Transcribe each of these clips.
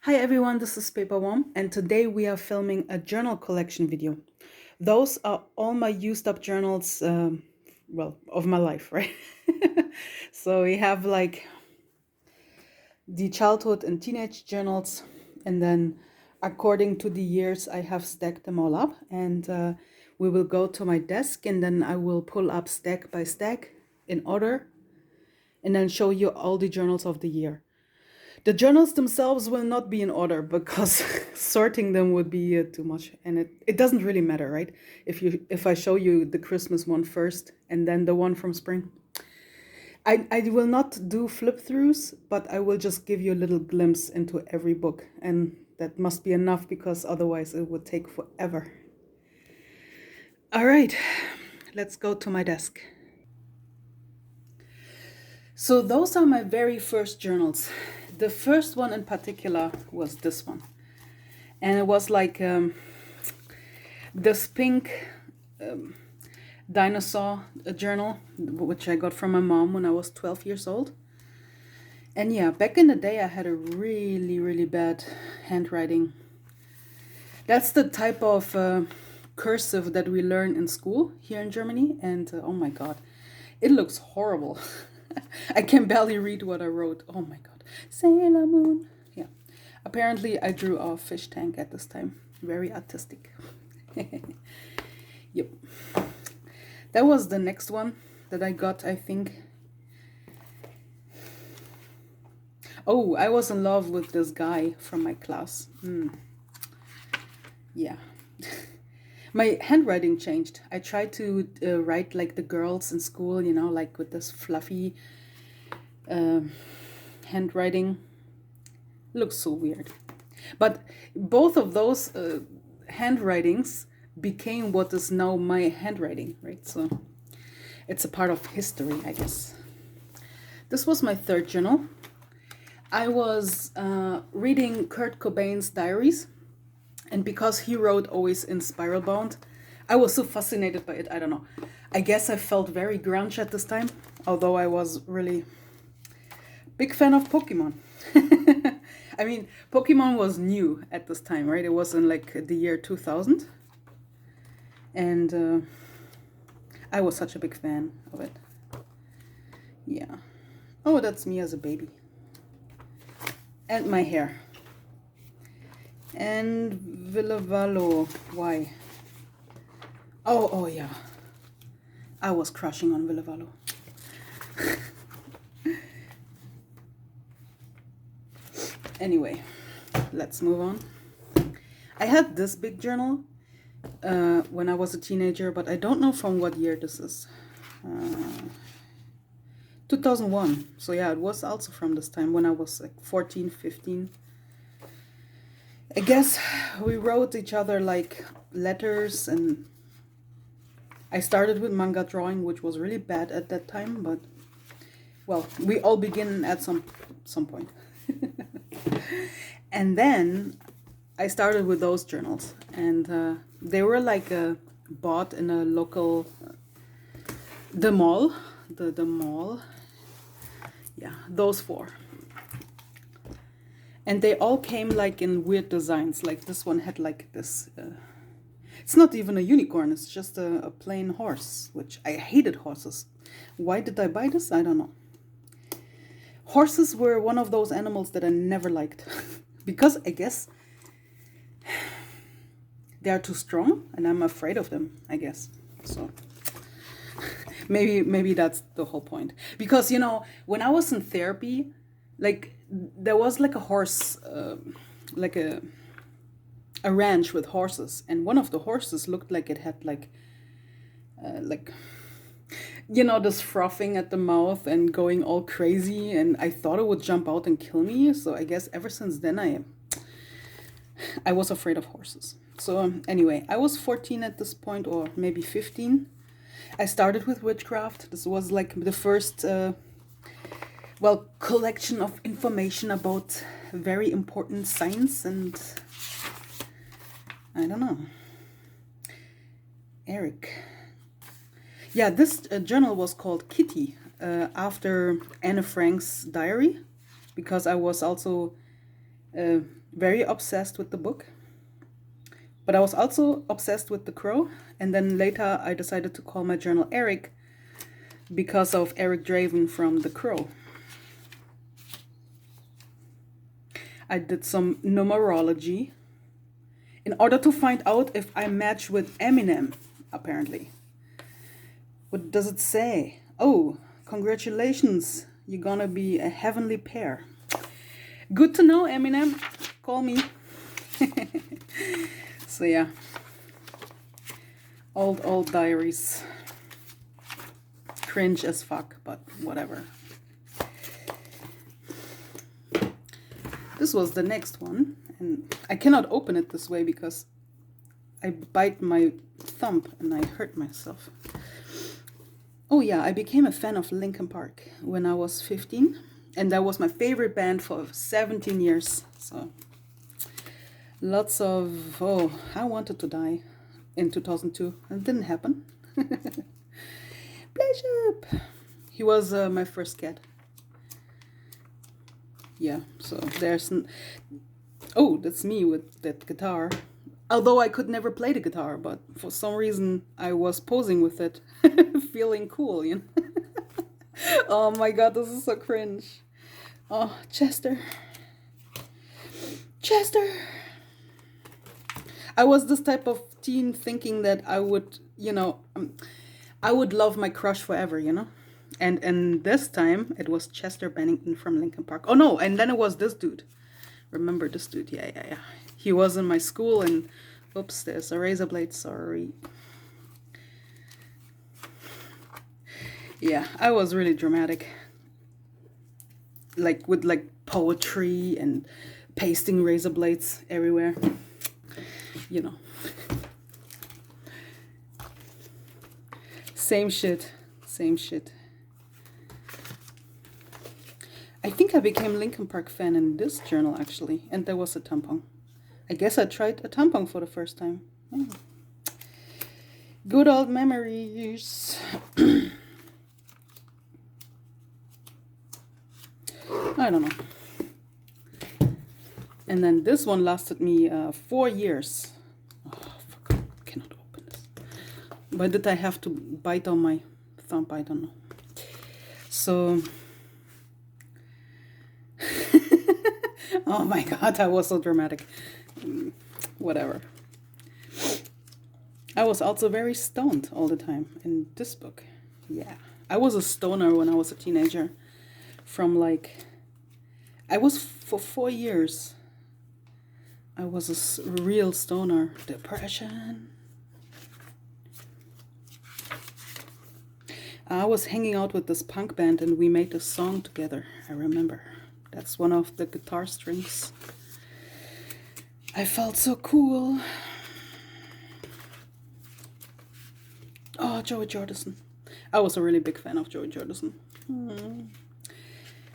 Hi everyone, this is Paperworm, and today we are filming a journal collection video. Those are all my used up journals, of my life, right? So we have like the childhood and teenage journals, and then according to the years, I have stacked them all up, and we will go to my desk, and then I will pull up stack by stack in order, and then show you all the journals of the year. The journals themselves will not be in order because sorting them would be too much, and it doesn't really matter, right? If I show you the Christmas one first and then the one from spring. I will not do flip throughs, but I will just give you a little glimpse into every book, and that must be enough because otherwise it would take forever. All right, let's go to my desk. So those are my very first journals. The first one in particular was this one. And it was like this pink dinosaur journal, which I got from my mom when I was 12 years old. And yeah, back in the day, I had a really, really bad handwriting. That's the type of cursive that we learn in school here in Germany. And oh my God, it looks horrible. I can barely read what I wrote. Oh my God. Sailor Moon. Yeah. Apparently, I drew a fish tank at this time. Very artistic. Yep. That was the next one that I got, I think. Oh, I was in love with this guy from my class. Yeah. My handwriting changed. I tried to write like the girls in school, you know, like with this fluffy handwriting. Looks so weird. But both of those handwritings became what is now my handwriting, right? So it's a part of history, I guess. This was my third journal. I was reading Kurt Cobain's diaries, and because he wrote always in spiral bound, I was so fascinated by it. I don't know. I guess I felt very grunge at this time, although I was really big fan of Pokemon. I mean, Pokemon was new at this time, right? It was in like the year 2000. And I was such a big fan of it. Yeah. Oh, that's me as a baby. And my hair. And Villavalo. Why? Oh yeah. I was crushing on Villavalo. Anyway, let's move on. I had this big journal when I was a teenager, but I don't know from what year this is. 2001. So yeah, it was also from this time when I was like 14, 15. I guess we wrote each other like letters, and I started with manga drawing, which was really bad at that time, but well, we all begin at some point. And then I started with those journals, and they were like bought in a local the mall. Yeah, those four. And they all came like in weird designs. Like this one had like this it's not even a unicorn, it's just a plain horse, which I hated horses. Why did I buy this? I don't know. Horses were one of those animals that I never liked because I guess they are too strong and I'm afraid of them, I guess. So maybe that's the whole point. Because, you know, when I was in therapy, like there was like a horse, like a ranch with horses, and one of the horses looked like it had like you know, this frothing at the mouth and going all crazy, and I thought it would jump out and kill me. So I guess ever since then I was afraid of horses. So anyway, I was 14 at this point, or maybe 15. I started with witchcraft. This was like the first collection of information about very important science, and I don't know. Eric. Yeah, this journal was called Kitty, after Anne Frank's diary, because I was also Very obsessed with the book. But I was also obsessed with The Crow. And then later I decided to call my journal Eric because of Eric Draven from The Crow. I did some numerology in order to find out if I match with Eminem, apparently. What does it say? Oh, congratulations. You're gonna be a heavenly pair. Good to know, Eminem. Call me. So yeah. Old diaries. Cringe as fuck, but whatever. This was the next one, and I cannot open it this way because I bite my thumb and I hurt myself. Oh yeah, I became a fan of Linkin Park when I was 15, and that was my favorite band for 17 years. So lots of, oh, I wanted to die in 2002, and it didn't happen. Bishop! He was my first cat. Yeah, so there's oh, that's me with that guitar. Although I could never play the guitar, but for some reason I was posing with it, feeling cool, you know. Oh my god, this is so cringe. Oh, Chester. I was this type of teen thinking that I would, you know, I would love my crush forever, you know. And this time it was Chester Bennington from Linkin Park. Oh no, and then it was this dude. Remember this dude? Yeah. He was in my school, and oops, there's a razor blade, sorry. Yeah, I was really dramatic. Like with like poetry and pasting razor blades everywhere. You know. Same shit. I think I became Linkin Park fan in this journal actually, and there was a tampon. I guess I tried a tampon for the first time. Yeah. Good old memories. I don't know. And then this one lasted me 4 years. Oh, fuck, I cannot open this. Why did I have to bite on my thumb? I don't know. So... oh my god, I was so dramatic. Whatever. I was also very stoned all the time in this book. Yeah. I was a stoner when I was a teenager. From like... I was for 4 years. I was a real stoner. Depression. I was hanging out with this punk band and we made a song together. I remember. That's one of the guitar strings. I felt so cool. Oh, Joey Jordison. I was a really big fan of Joey Jordison.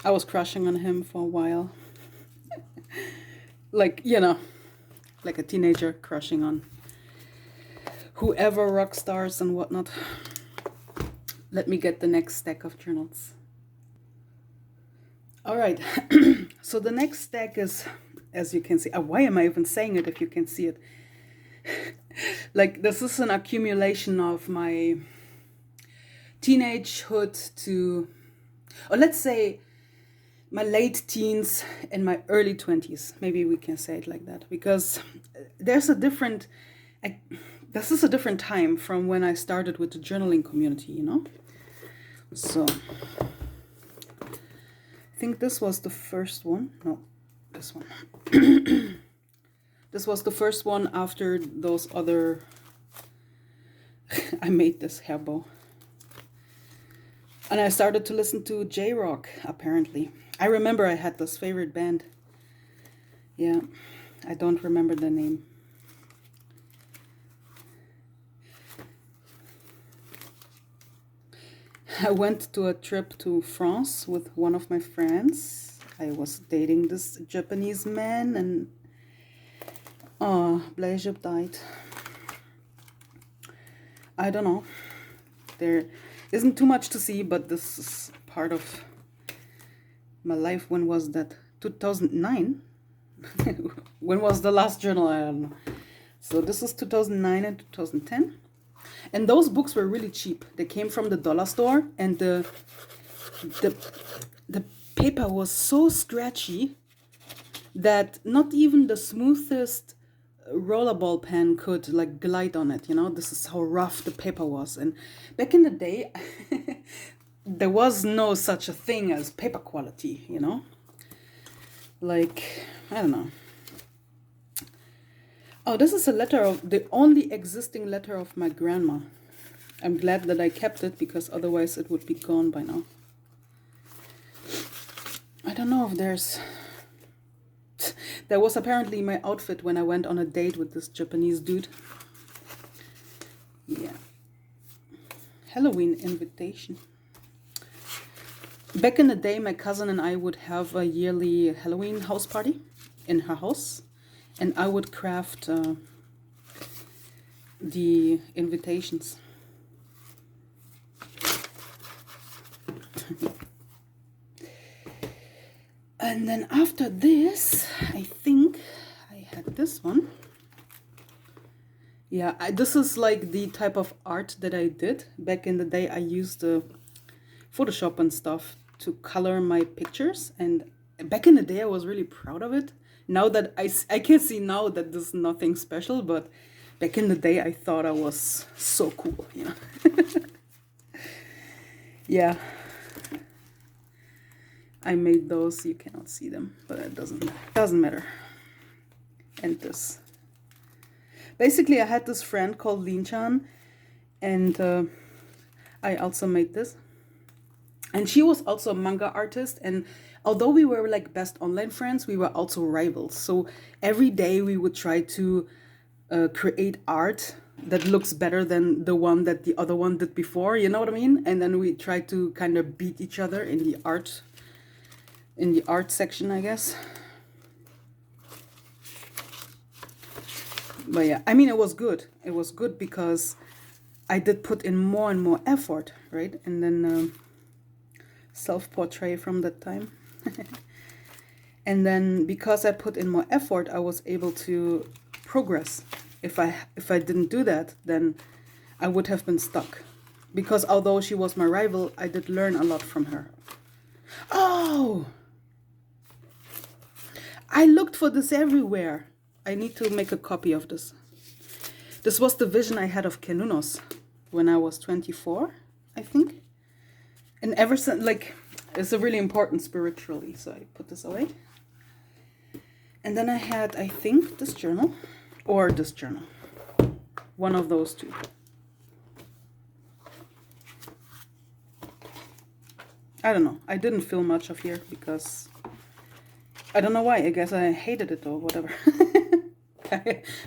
I was crushing on him for a while. Like, you know, like a teenager crushing on whoever, rock stars and whatnot. Let me get the next stack of journals. All right, so the next stack is, as you can see, why am I even saying it if you can see it? Like, this is an accumulation of my teenagehood to, or let's say my late teens and my early 20s. Maybe we can say it like that, because there's a different, this is a different time from when I started with the journaling community, you know? So... I think this was the first one. No, this one. This was the first one after those other... I made this hair bow. And I started to listen to J-Rock, apparently. I remember I had this favorite band. Yeah, I don't remember the name. I went to a trip to France with one of my friends. I was dating this Japanese man and... oh, Blaijub died. I don't know. There isn't too much to see, but this is part of my life. When was that? 2009? When was the last journal? I don't know. So this is 2009 and 2010. And those books were really cheap. They came from the dollar store, and the the paper was so scratchy that not even the smoothest rollerball pen could like glide on it. This is how rough the paper was. And back in the day, there was no such a thing as paper quality. Like, I don't know. Oh, this is a letter of the only existing letter of my grandma. I'm glad that I kept it, because otherwise it would be gone by now. I don't know if there was apparently my outfit when I went on a date with this Japanese dude. Yeah. Halloween invitation. Back in the day, my cousin and I would have a yearly Halloween house party in her house, and I would craft the invitations. And then after this, I think I had this one. Yeah, this is like the type of art that I did. Back in the day, I used Photoshop and stuff to color my pictures. And back in the day, I was really proud of it. Now that I can see now that this is nothing special, but back in the day, I thought I was so cool, Yeah. I made those. You cannot see them, but it doesn't matter. And this. Basically, I had this friend called Lin-chan, and I also made this. And she was also a manga artist, and although we were like best online friends, we were also rivals. So every day we would try to create art that looks better than the one that the other one did before, you know what I mean? And then we try to kind of beat each other in the art section, I guess. But yeah, I mean, it was good. It was good because I did put in more and more effort, right? And then self-portrait from that time. And then because I put in more effort, I was able to progress. If I didn't do that, then I would have been stuck. Because although she was my rival, I did learn a lot from her. Oh! I looked for this everywhere. I need to make a copy of this. This was the vision I had of Kenunos when I was 24, I think. And ever since, like, it's a really important spiritually, so I put this away. And then I had, I think, this journal, or this journal. One of those two. I don't know. I didn't film much of here because I don't know why. I guess I hated it or whatever.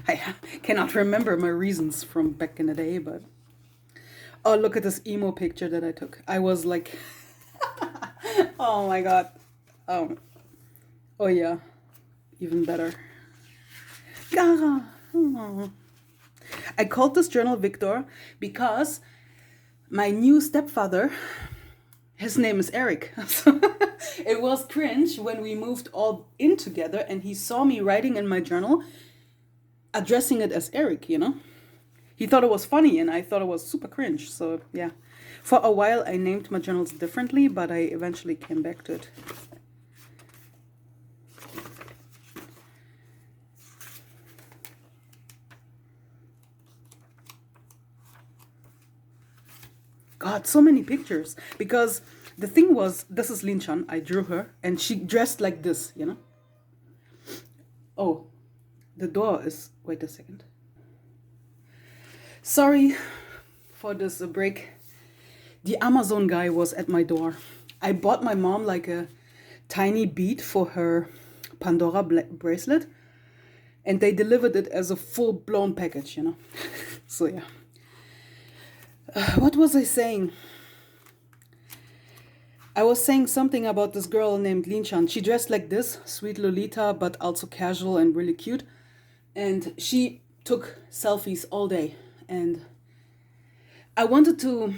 I cannot remember my reasons from back in the day, but oh, look at this emo picture that I took. I was like, oh my god. Oh yeah, even better. Oh. I called this journal Victor because my new stepfather, his name is Eric. So it was cringe when we moved all in together and he saw me writing in my journal, addressing it as Eric, you know? He thought it was funny and I thought it was super cringe. So yeah, for a while I named my journals differently, but I eventually came back to it. God, so many pictures. Because the thing was, this is Lin-chan, I drew her, and she dressed like this, you know? Oh, the door is, wait a second. Sorry for this break. The Amazon guy was at my door. I bought my mom like a tiny bead for her Pandora bracelet, and they delivered it as a full-blown package, you know? So yeah. What was I saying? I was saying something about this girl named Lin-chan. She dressed like this, sweet Lolita, but also casual and really cute. And she took selfies all day. And I wanted to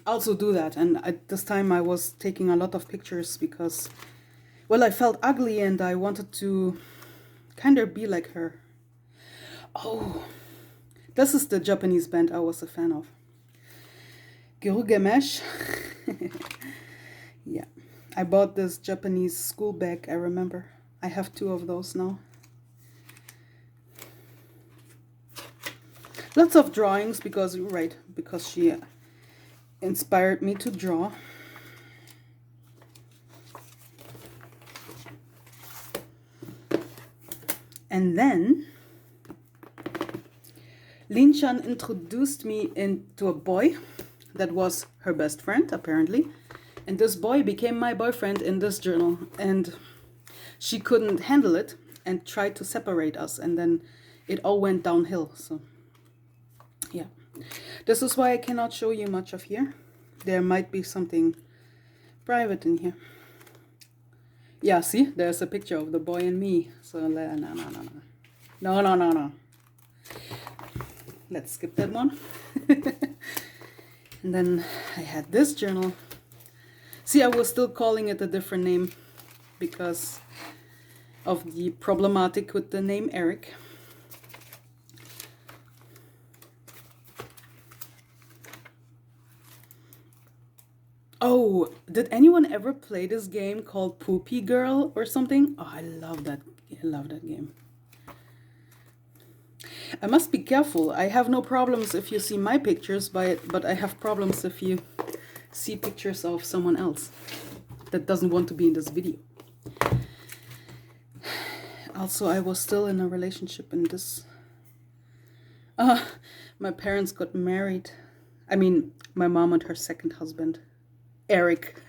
also do that. And at this time I was taking a lot of pictures because, well, I felt ugly and I wanted to kind of be like her. Oh, this is the Japanese band I was a fan of. Gilgamesh. Yeah, I bought this Japanese school bag, I remember. I have 2 of those now. Lots of drawings because, right, because she inspired me to draw. And then Lin-chan introduced me into a boy that was her best friend, apparently. And this boy became my boyfriend in this journal. And she couldn't handle it and tried to separate us. And then it all went downhill. So, yeah. This is why I cannot show you much of here. There might be something private in here. Yeah, see? There's a picture of the boy and me. So, no. Let's skip that one. And then I had this journal. See, I was still calling it a different name because of the problematic with the name Eric. Oh, did anyone ever play this game called Poopy Girl or something? Oh, I love that game. I must be careful. I have no problems if you see my pictures, but I have problems if you see pictures of someone else that doesn't want to be in this video. Also, I was still in a relationship in this. My parents got married. I mean, my mom and her second husband, Eric.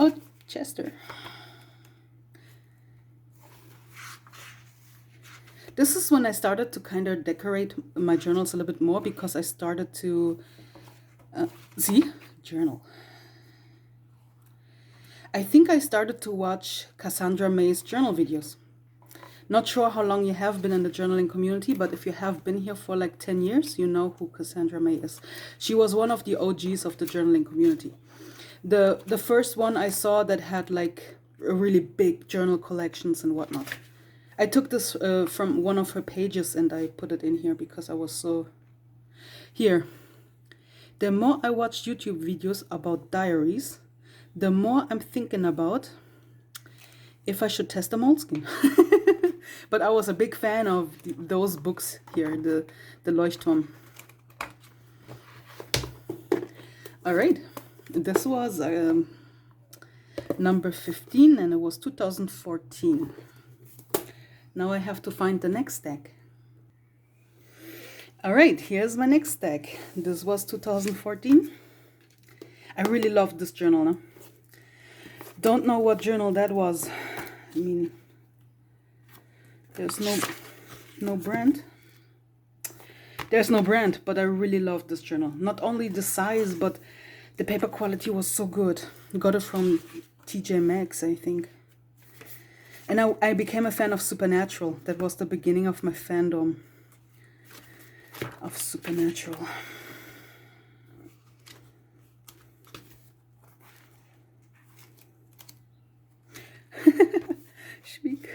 Oh, Chester. This is when I started to kind of decorate my journals a little bit more because I started to see journal. I think I started to watch Cassandra May's journal videos. Not sure how long you have been in the journaling community, but if you have been here for like 10 years, you know who Cassandra May is. She was one of the OGs of the journaling community. The first one I saw that had like a really big journal collections and whatnot. I took this from one of her pages and I put it in here because I was so... Here. The more I watch YouTube videos about diaries, the more I'm thinking about if I should test a Moleskine. But I was a big fan of those books here, the Leuchtturm. All right. This was number 15 and it was 2014. Now I have to find the next stack. All right, here's my next stack. This was 2014. I really loved this journal. No? Don't know what journal that was. I mean, there's no brand. There's no brand, but I really loved this journal. Not only the size, but the paper quality was so good. Got it from TJ Maxx, I think. And I became a fan of Supernatural. That was the beginning of my fandom of Supernatural. Speak.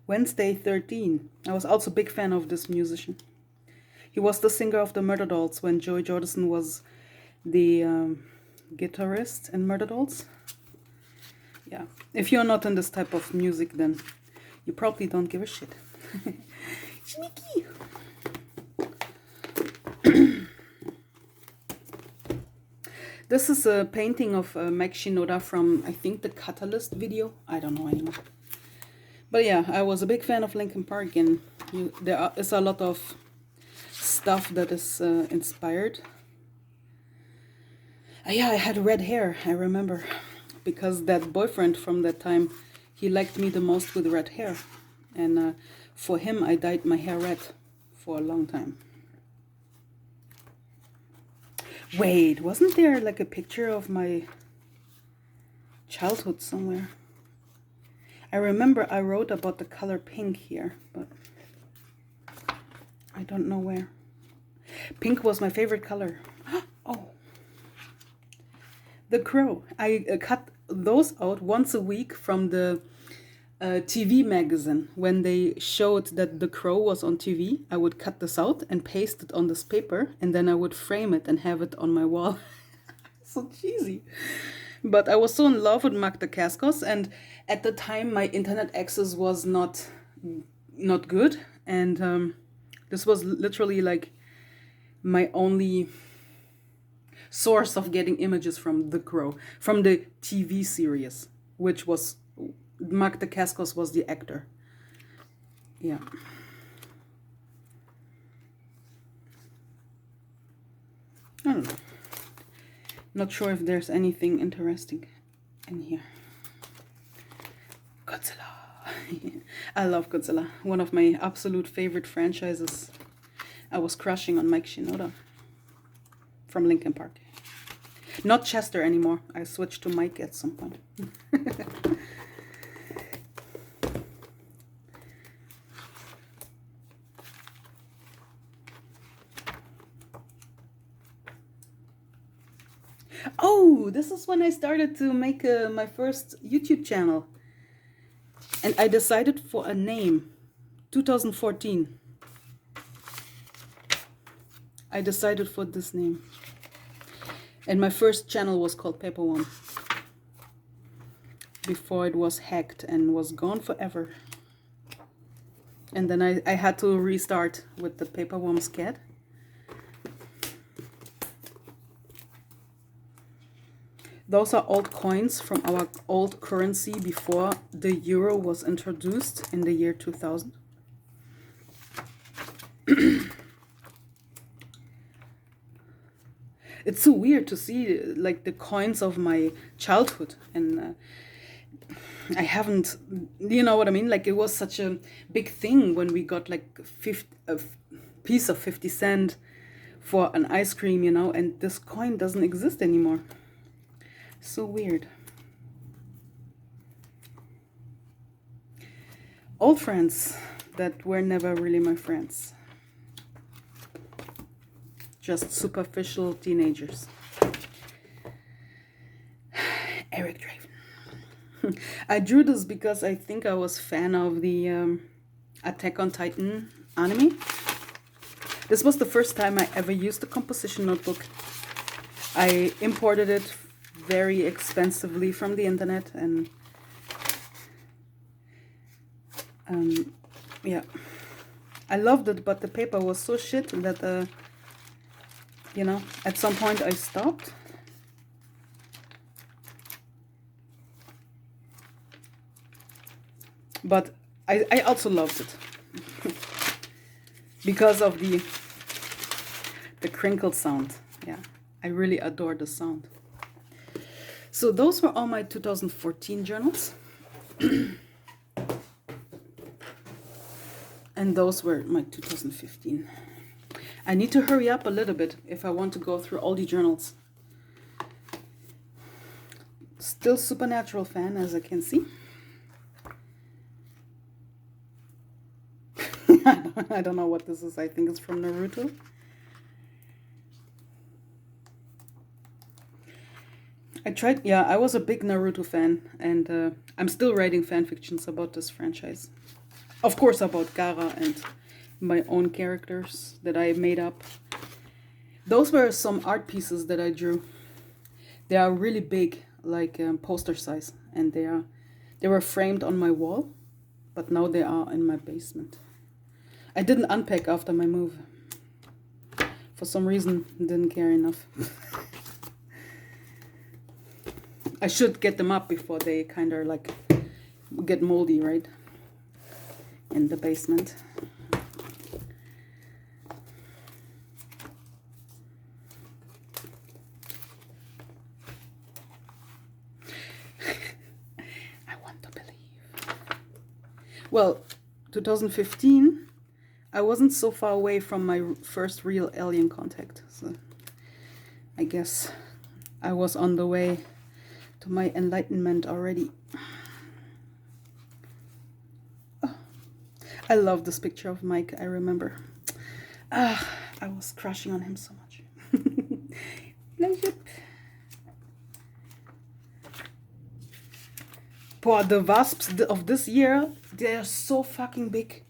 Wednesday 13. I was also a big fan of this musician. He was the singer of the Murder Dolls when Joey Jordison was the guitarist in Murder Dolls. Yeah, if you're not in this type of music, then you probably don't give a shit. Sneaky! This is a painting of Mike Shinoda from, I think, the Catalyst video. I don't know anymore. But yeah, I was a big fan of Linkin Park, and there is a lot of stuff that is inspired. Yeah, I had red hair, I remember, because that boyfriend from that time, he liked me the most with red hair. And for him, I dyed my hair red for a long time. Wait, wasn't there like a picture of my childhood somewhere? I remember I wrote about the color pink here, but I don't know where. Pink was my favorite color. Oh, The Crow. I cut those out once a week from the TV magazine. When they showed that The Crow was on TV, I would cut this out and paste it on this paper, and then I would frame it and have it on my wall. So cheesy. But I was so in love with Magda Kaskos, and at the time my internet access was not good, and this was literally like my only source of getting images from The Crow, from the TV series, which was Magda Kaskos was the actor. Yeah. I don't know. Not sure if there's anything interesting in here. Godzilla. I love Godzilla. One of my absolute favorite franchises. I was crushing on Mike Shinoda from Linkin Park. Not Chester anymore. I switched to Mike at some point. Oh, this is when I started to make my first YouTube channel. And I decided for a name. 2014. I decided for this name. And my first channel was called Paperworms. Before it was hacked and was gone forever. And then I had to restart with the Paperworms cat. Those are old coins from our old currency before the euro was introduced in the year 2000. It's so weird to see like the coins of my childhood, and I haven't, you know what I mean? Like it was such a big thing when we got like a piece of 50 cent for an ice cream, you know, and this coin doesn't exist anymore. So weird. Old friends that were never really my friends. Just superficial teenagers. Eric Draven. I drew this because I think I was fan of the Attack on Titan anime. This was the first time I ever used a composition notebook. I imported it very expensively from the internet, and yeah, I loved it, but the paper was so shit that you know, at some point I stopped. But I also loved it because of the crinkle sound. Yeah, I really adore the sound. So those were all my 2014 journals. And those were my 2015. I need to hurry up a little bit if I want to go through all the journals. Still Supernatural fan, as I can see. I don't know what this is. I think it's from Naruto. I was a big Naruto fan, and I'm still writing fan fictions about this franchise. Of course, about Gaara and my own characters that I made up. Those were some art pieces that I drew. They are really big, like poster size, and they were framed on my wall, but now they are in my basement. I didn't unpack after my move. For some reason, didn't care enough. I should get them up before they kind of like get moldy, right? In the basement. I want to believe. Well, 2015, I wasn't so far away from my first real alien contact. So I guess I was on the way to my enlightenment already. Oh, I love this picture of Mike, I remember. I was crushing on him so much. Pleasure. Boy, the wasps of this year, they're so fucking big.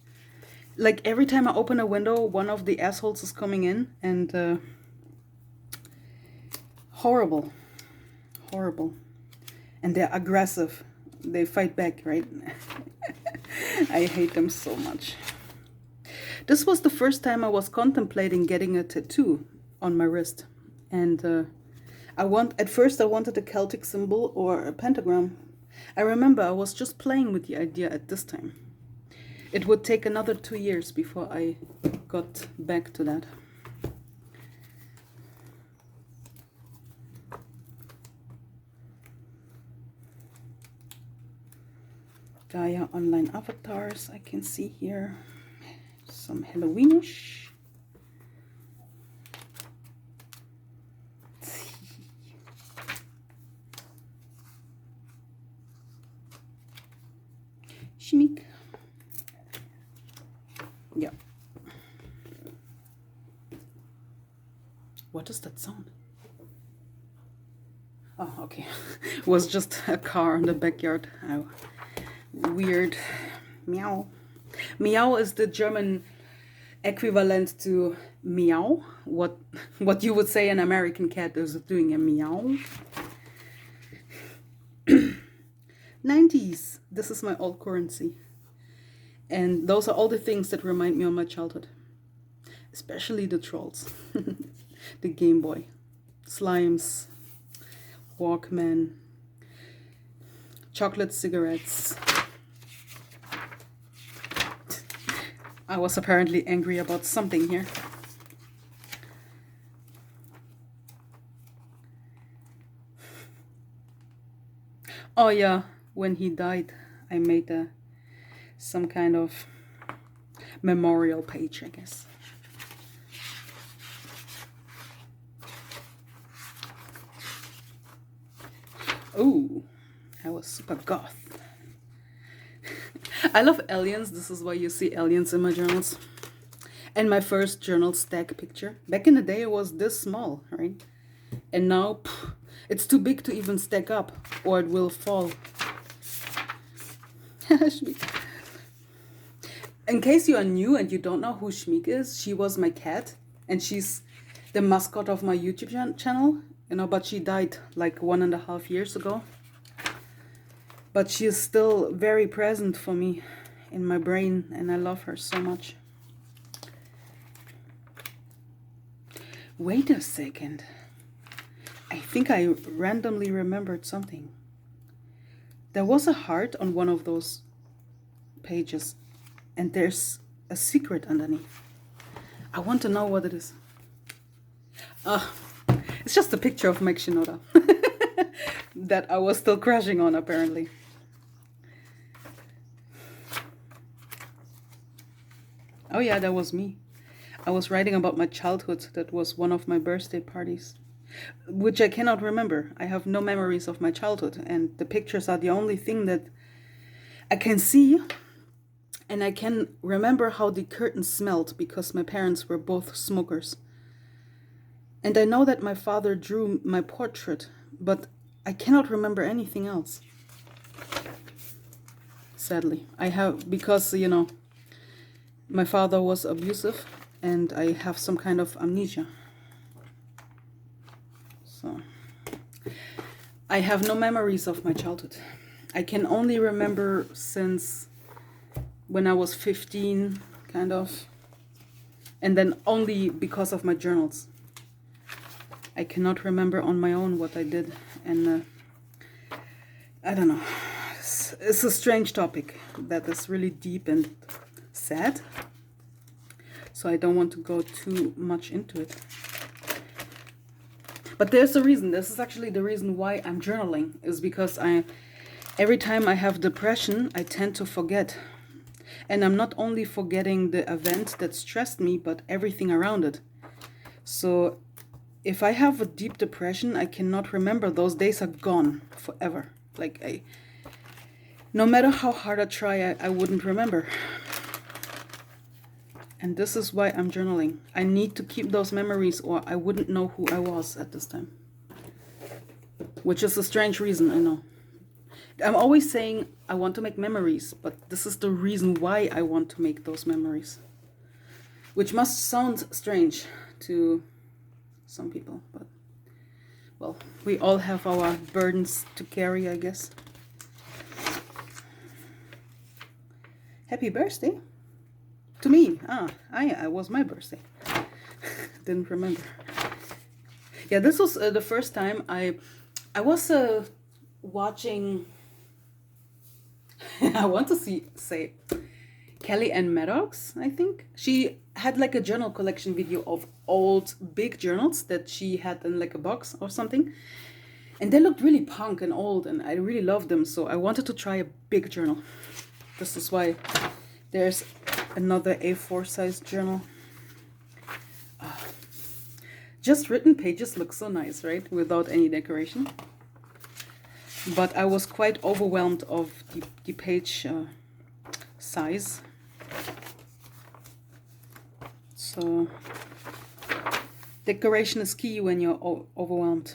Like every time I open a window, one of the assholes is coming in, and horrible. Horrible. And they're aggressive. They fight back, right? I hate them so much. This was the first time I was contemplating getting a tattoo on my wrist. And at first I wanted a Celtic symbol or a pentagram. I remember I was just playing with the idea at this time. It would take another 2 years before I got back to that. Gaia online avatars I can see here. Some Halloweenish. Schmick. Yeah. What is that sound? Oh, okay. It was just a car in the backyard. Oh, weird. Meow. Meow is the German equivalent to meow. What you would say an American cat is doing a meow. 90s. This is my old currency. And those are all the things that remind me of my childhood. Especially the trolls. The Game Boy. Slimes. Walkman. Chocolate cigarettes. I was apparently angry about something here. Oh yeah, when he died, I made some kind of memorial page, I guess. Oh, I was super goth. I love aliens. This is why you see aliens in my journals. And my first journal stack picture. Back in the day, it was this small, right? And now, it's too big to even stack up, or it will fall. In case you are new and you don't know who Schmick is, she was my cat, and she's the mascot of my YouTube channel, you know, but she died like 1.5 years ago. But she is still very present for me in my brain, and I love her so much. Wait a second. I think I randomly remembered something. There was a heart on one of those pages, and there's a secret underneath. I want to know what it is. It's just a picture of Mike Shinoda that I was still crushing on, apparently. Oh yeah, that was me. I was writing about my childhood. That was one of my birthday parties, which I cannot remember. I have no memories of my childhood, and the pictures are the only thing that I can see. And I can remember how the curtains smelled because my parents were both smokers. And I know that my father drew my portrait, but I cannot remember anything else. Sadly, I have, because, you know, my father was abusive and I have some kind of amnesia. So I have no memories of my childhood. I can only remember since when I was 15, kind of, and then only because of my journals. I cannot remember on my own what I did, and I don't know. It's a strange topic that is really deep and sad, so I don't want to go too much into it. But there's a reason. This is actually the reason why I'm journaling, is because every time I have depression, I tend to forget. And I'm not only forgetting the event that stressed me, but everything around it. So if I have a deep depression, I cannot remember. Those days are gone forever. Like, no matter how hard I try, I wouldn't remember. And this is why I'm journaling. I need to keep those memories or I wouldn't know who I was at this time. Which is a strange reason, I know. I'm always saying I want to make memories, but this is the reason why I want to make those memories. Which must sound strange to some people, but well, we all have our burdens to carry, I guess. Happy birthday to me. I was my birthday. Didn't remember. Yeah, this was the first time I was watching. I want to say Kelly Ann Maddox, I think. She had like a journal collection video of old big journals that she had in like a box or something. And they looked really punk and old and I really loved them. So I wanted to try a big journal. This is why there's another A4 size journal. Just written pages look so nice, right? Without any decoration. But I was quite overwhelmed of the page size. So decoration is key when you're overwhelmed.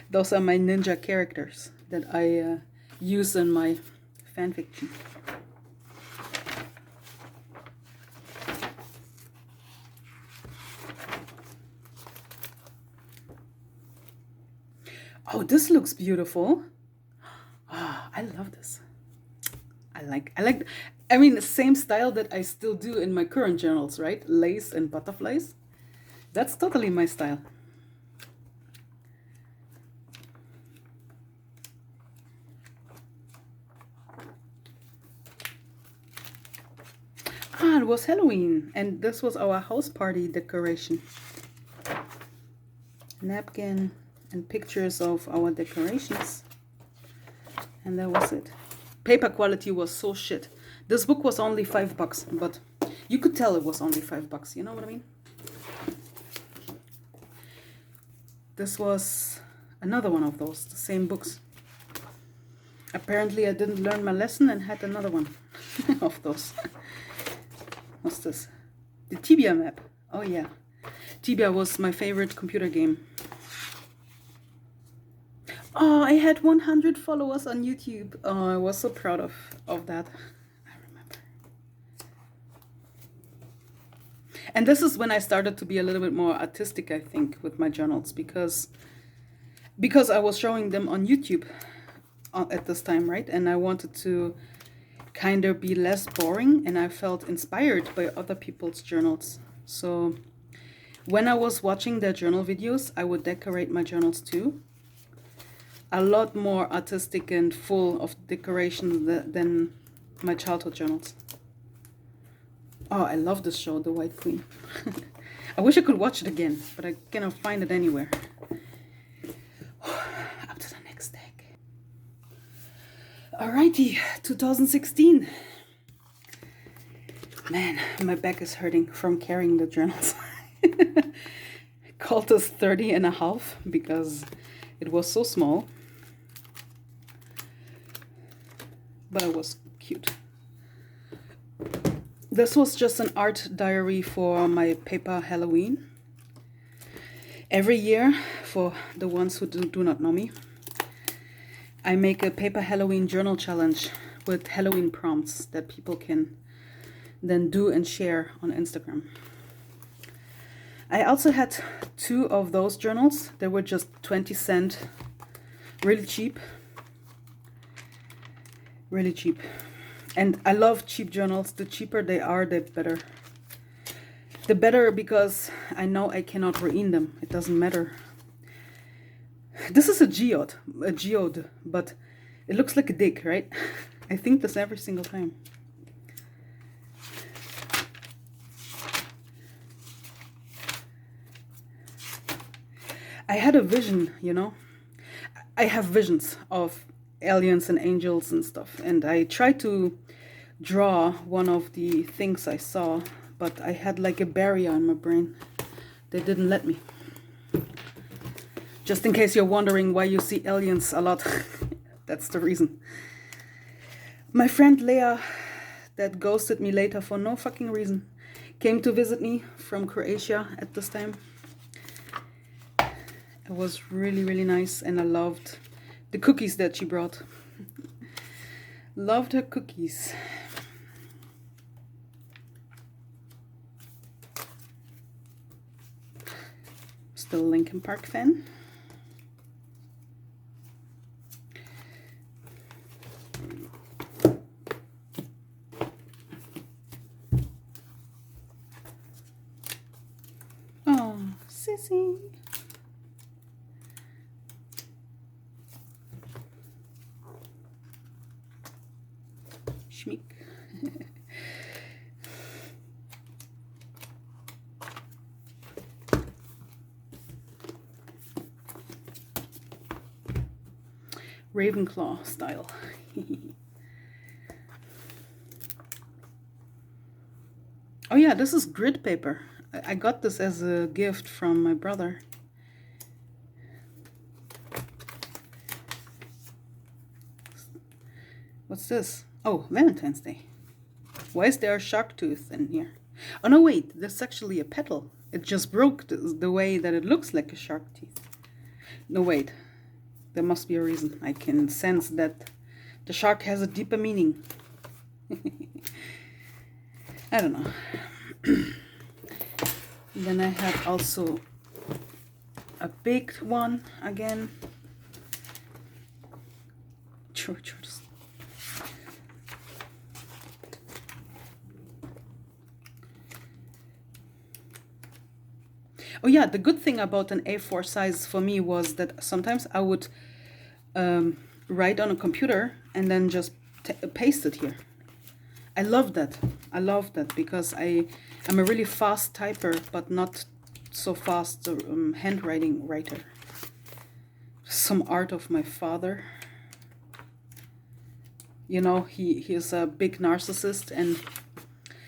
Those are my ninja characters that I use in my fanfiction. Oh, this looks beautiful. Ah, I love this. I mean, the same style that I still do in my current journals, right? Lace and butterflies. That's totally my style. Ah, it was Halloween, and this was our house party decoration. Napkin and pictures of our decorations. And that was it. Paper quality was so shit. This book was only $5, but you could tell it was only $5, you know what I mean? This was another one of those, the same books. Apparently I didn't learn my lesson and had another one of those. What's this? The Tibia map. Oh yeah. Tibia was my favorite computer game. Oh, I had 100 followers on YouTube. Oh, I was so proud of that. I remember. And this is when I started to be a little bit more artistic, I think, with my journals, because I was showing them on YouTube at this time, right? And I wanted to kind of be less boring, and I felt inspired by other people's journals. So when I was watching their journal videos, I would decorate my journals too. A lot more artistic and full of decoration than my childhood journals. Oh, I love this show, The White Queen. I wish I could watch it again, but I cannot find it anywhere. Up to the next deck. Alrighty, 2016. Man, my back is hurting from carrying the journals. I called this 30.5 because it was so small. But it was cute. This was just an art diary for my paper Halloween. Every year, for the ones who do not know me, I make a paper Halloween journal challenge with Halloween prompts that people can then do and share on Instagram. I also had 2 of those journals. They were just 20 cents, really cheap. Really cheap. And I love cheap journals. The cheaper they are, the better. The better because I know I cannot ruin them. It doesn't matter. This is a geode, but it looks like a dick, right? I think this every single time. I had a vision, you know. I have visions of aliens and angels and stuff, and I tried to draw one of the things I saw, but I had like a barrier in my brain. They didn't let me. Just in case you're wondering why you see aliens a lot, that's the reason. My friend Leah that ghosted me later for no fucking reason. Came to visit me from Croatia at this time. It was really, really nice, and I loved the cookies that she brought. Loved her cookies. Still a Linkin Park fan. Oh, sissy. Schmeek. Ravenclaw style. Oh yeah, this is grid paper. I got this as a gift from my brother. What's this? Oh, Valentine's Day. Why is there a shark tooth in here? Oh no, wait, this is actually a petal. It just broke the way that it looks like a shark teeth. No, wait. There must be a reason. I can sense that the shark has a deeper meaning. I don't know. Then I have also a big one again. Oh yeah, the good thing about an A4 size for me was that sometimes I would write on a computer and then just paste it here. I love that. I love that because I'm a really fast typer, but not so fast handwriting writer. Some art of my father. You know, he is a big narcissist, and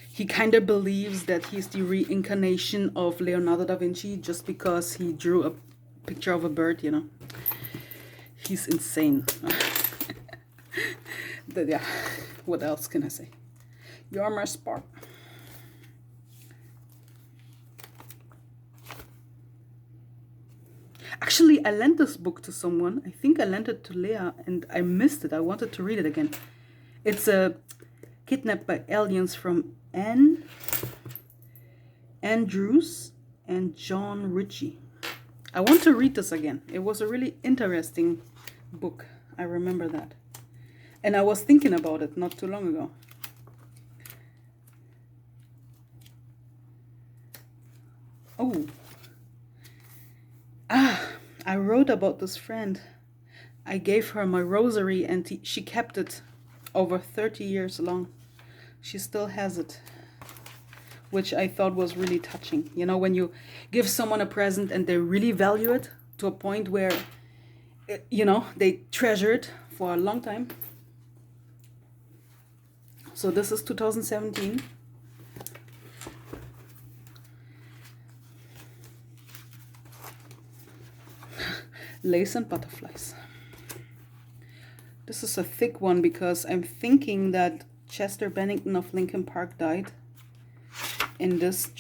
he kind of believes that he's the reincarnation of Leonardo da Vinci just because he drew a picture of a bird, you know. He's insane. But yeah, what else can I say? You're my spark. Actually, I lent this book to someone. I think I lent it to Leah and I missed it. I wanted to read it again. It's Kidnapped by Aliens from Anne Andrews and John Ritchie. I want to read this again. It was a really interesting book. I remember that. And I was thinking about it not too long ago. Oh. I wrote about this friend. I gave her my rosary and she kept it over 30 years long. She still has it, which I thought was really touching. You know, when you give someone a present and they really value it to a point where, you know, they treasure it for a long time. So this is 2017. Lace and butterflies. This is a thick one because I'm thinking that Chester Bennington of Linkin Park died in this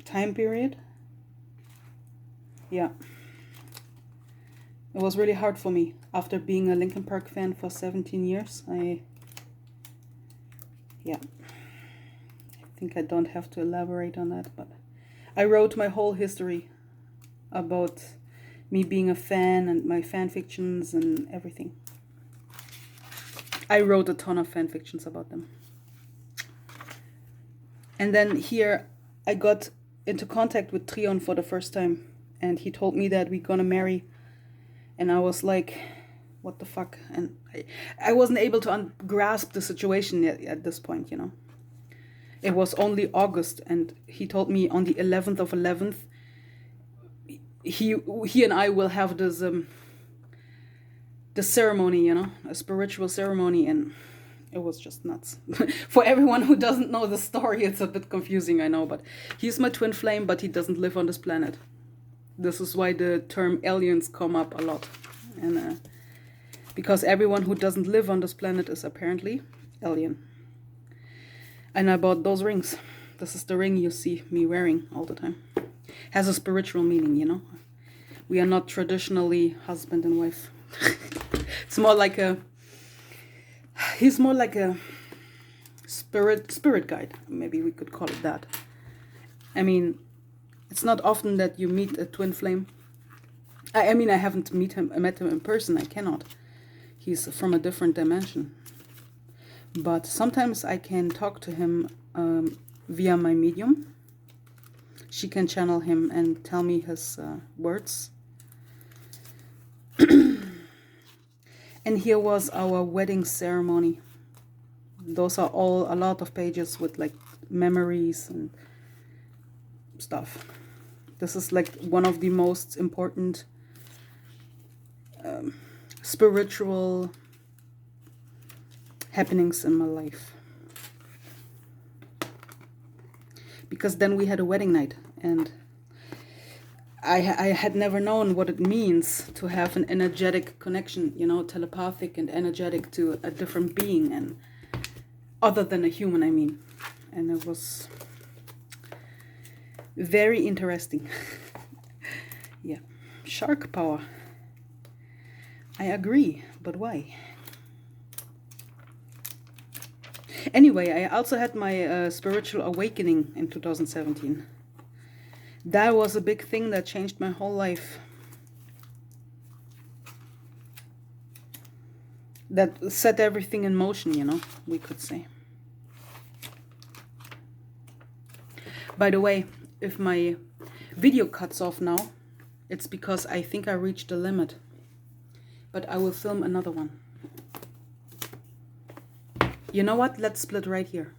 time period. Yeah. It was really hard for me after being a Linkin Park fan for 17 years. I think I don't have to elaborate on that, but I wrote my whole history about me being a fan and my fan fictions and everything. I wrote a ton of fan fictions about them. And then here I got into contact with Trion for the first time, and he told me that we're gonna marry, and I was like, what the fuck? And I wasn't able to grasp the situation yet at this point, you know. It was only August, and he told me on the 11th of 11th he and I will have this the ceremony, you know, a spiritual ceremony, and it was just nuts. For everyone who doesn't know the story, it's a bit confusing, I know, but he's my twin flame, but he doesn't live on this planet. This is why the term aliens come up a lot. And because everyone who doesn't live on this planet is apparently alien. And I bought those rings. This is the ring you see me wearing all the time. Has a spiritual meaning, you know. We are not traditionally husband and wife. It's more like a, he's more like a spirit guide. Maybe we could call it that. I mean, it's not often that you meet a twin flame. I mean, I haven't met him in person. I cannot. He's from a different dimension. But sometimes I can talk to him via my medium. She can channel him and tell me his words. And here was our wedding ceremony. Those are all a lot of pages with like memories and stuff. This is like one of the most important spiritual happenings in my life. Because then we had a wedding night, and I had never known what it means to have an energetic connection, you know, telepathic and energetic to a different being, and other than a human, I mean. And it was very interesting. Yeah, shark power. I agree, but why? Anyway, I also had my spiritual awakening in 2017. That was a big thing that changed my whole life. That set everything in motion, you know, we could say. By the way, if my video cuts off now, it's because I think I reached the limit. But I will film another one. You know what? Let's split right here.